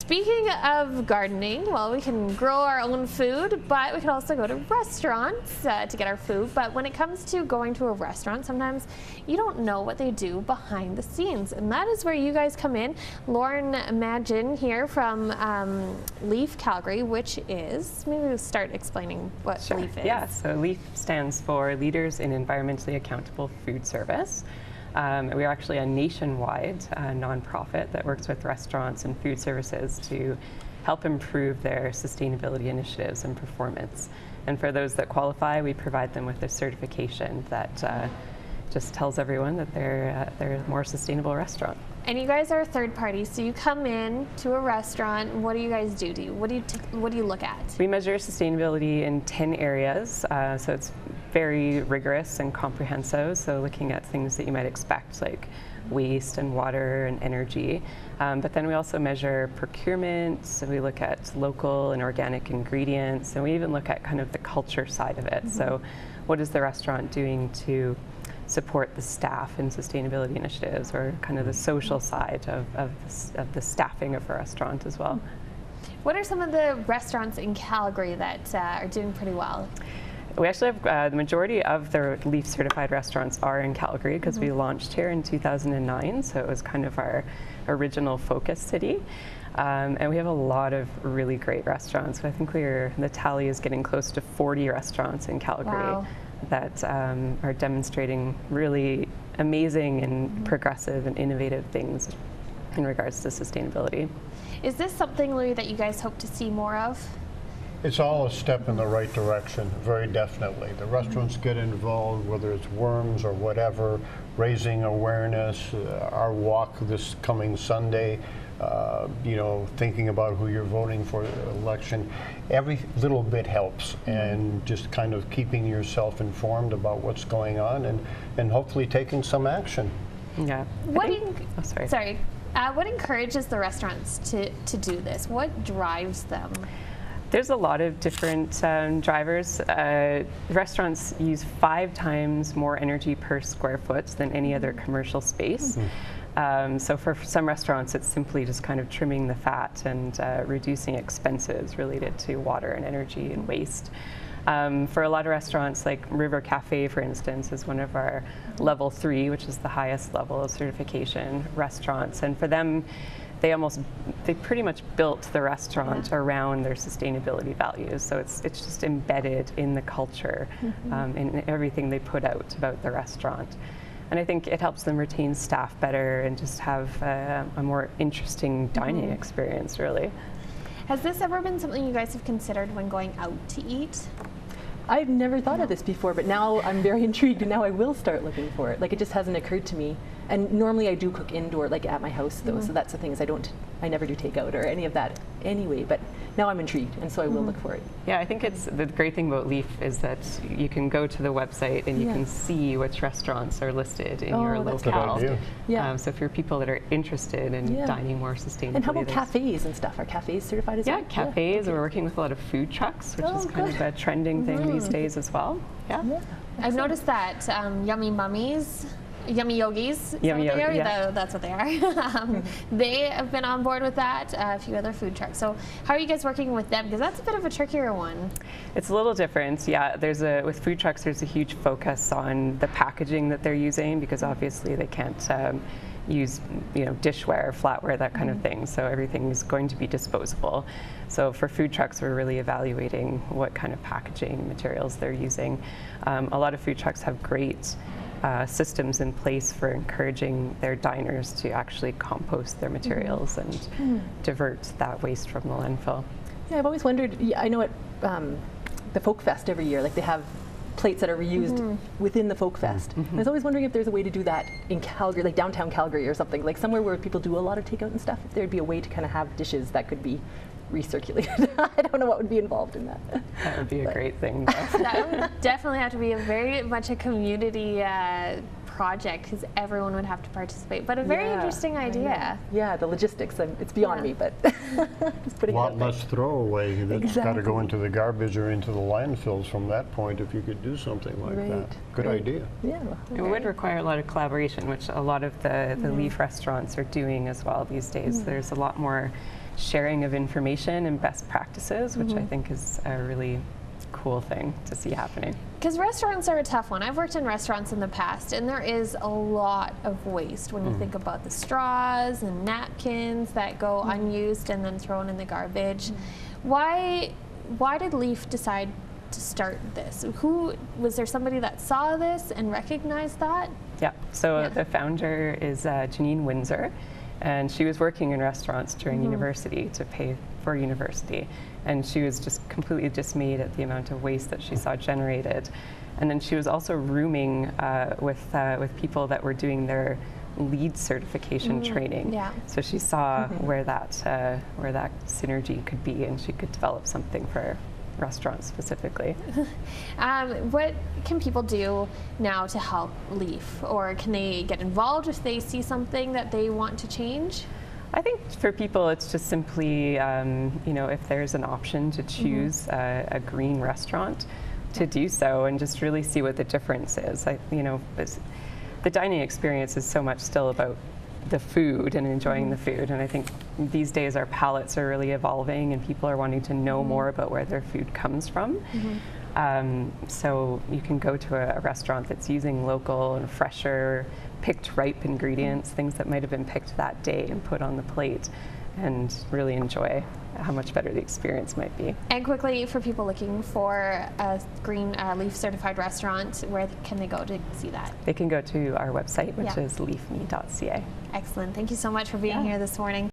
Speaking of gardening, well, we can grow our own food, but we can also go to restaurants to get our food. But when it comes to going to a restaurant, sometimes you don't know what they do behind the scenes. And that is where you guys come in. Lauren Magin here from LEAF Calgary, which is, maybe we'll start explaining what LEAF is. Yeah, so LEAF stands for Leaders in Environmentally Accountable Food Service. We're actually a nationwide nonprofit that works with restaurants and food services to help improve their sustainability initiatives and performance. And for those that qualify, we provide them with a certification that just tells everyone that they're a more sustainable restaurant. And you guys are a third party, so you come in to a restaurant. What do you guys do? What do you look at? We measure sustainability in 10 areas, so it's very rigorous and comprehensive. So looking at things that you might expect, like waste and water and energy. But then we also measure procurement, so we look at local and organic ingredients, and we even look at kind of the culture side of it. Mm-hmm. So what is the restaurant doing to support the staff in sustainability initiatives, or kind of the social side of the staffing of a restaurant as well. What are some of the restaurants in Calgary that are doing pretty well? We actually have the majority of the LEAF certified restaurants are in Calgary because mm-hmm. we launched here in 2009, so it was kind of our original focus city. And we have a lot of really great restaurants. I think the tally is getting close to 40 restaurants in Calgary. Wow. That are demonstrating really amazing and mm-hmm. progressive and innovative things in regards to sustainability. Is this something, Louis, that you guys hope to see more of? It's all a step in the right direction, very definitely. The restaurants get involved, whether it's worms or whatever, raising awareness, our walk this coming Sunday, thinking about who you're voting for the election. Every little bit helps, and just kind of keeping yourself informed about what's going on and hopefully taking some action. Yeah. What encourages the restaurants to do this? What drives them? There's a lot of different drivers. Restaurants use 5 times more energy per square foot than any other commercial space. Mm-hmm. So for some restaurants, it's simply just kind of trimming the fat and reducing expenses related to water and energy and waste. For a lot of restaurants, like River Cafe, for instance, is one of our level 3, which is the highest level of certification restaurants. And for them, they pretty much built the restaurant around their sustainability values. So it's just embedded in the culture, mm-hmm. In everything they put out about the restaurant. And I think it helps them retain staff better and just have a more interesting dining mm-hmm. experience, really. Has this ever been something you guys have considered when going out to eat? I've never thought of this before, but now I'm very intrigued, and now I will start looking for it. Like, it just hasn't occurred to me. And normally I do cook indoor, like at my house, though, mm-hmm. so that's the thing, is I never do takeout or any of that anyway, but now I'm intrigued, and so I will look for it. Yeah, I think the great thing about LEAF is that you can go to the website and you can see which restaurants are listed in your locale. Yeah. So for people that are interested in dining more sustainably. And how about cafes and stuff? Are cafes certified as well? Yeah, cafes. We're working with a lot of food trucks, which is kind of a trending thing these days as well. Yeah. I've noticed that Yummy Mummies, Yummy Yogis, that's what they are. They have been on board with that, a few other food trucks. So how are you guys working with them? Because that's a bit of a trickier one. It's a little different, yeah. With food trucks, there's a huge focus on the packaging that they're using, because obviously they can't use dishware, flatware, that kind of thing. So everything is going to be disposable. So for food trucks, we're really evaluating what kind of packaging materials they're using. A lot of food trucks have great systems in place for encouraging their diners to actually compost their materials and divert that waste from the landfill. Yeah, I've always wondered, I know at the Folk Fest every year, like they have plates that are reused within the Folk Fest. I was always wondering if there's a way to do that in Calgary, like downtown Calgary or something, like somewhere where people do a lot of takeout and stuff, if there'd be a way to kind of have dishes that could be recirculated. I don't know what would be involved in that. That would be a great thing. That would definitely have to be very much a community project, because everyone would have to participate. But a very interesting idea. Yeah, the logistics, it's beyond me, but just putting a lot less throwaway. That's got to go into the garbage or into the landfills from that point if you could do something like that. Good idea. Yeah. It would require a lot of collaboration, which a lot of the LEAF restaurants are doing as well these days. There's a lot more sharing of information and best practices, which I think is a really cool thing to see happening. Because restaurants are a tough one. I've worked in restaurants in the past, and there is a lot of waste when you think about the straws and napkins that go unused and then thrown in the garbage. Why did Leaf decide to start this? Was there somebody that saw this and recognized that? Yeah, so the founder is Janine Windsor, and she was working in restaurants during university to pay for university, and she was just completely dismayed at the amount of waste that she saw generated. And then she was also rooming with people that were doing their LEED certification training. Yeah. So she saw where that synergy could be, and she could develop something for restaurants specifically. What can people do now to help Leaf, or can they get involved if they see something that they want to change? I think for people, it's just simply, if there's an option to choose a green restaurant, to do so and just really see what the difference is. The dining experience is so much still about the food and enjoying the food, and I think these days our palates are really evolving and people are wanting to know more about where their food comes from. So you can go to a restaurant that's using local and fresher, picked ripe ingredients, things that might have been picked that day and put on the plate, and really enjoy how much better the experience might be. And quickly, for people looking for a green Leaf certified restaurant, where can they go to see that? They can go to our website, which is leafme.ca. Excellent. Thank you so much for being here this morning.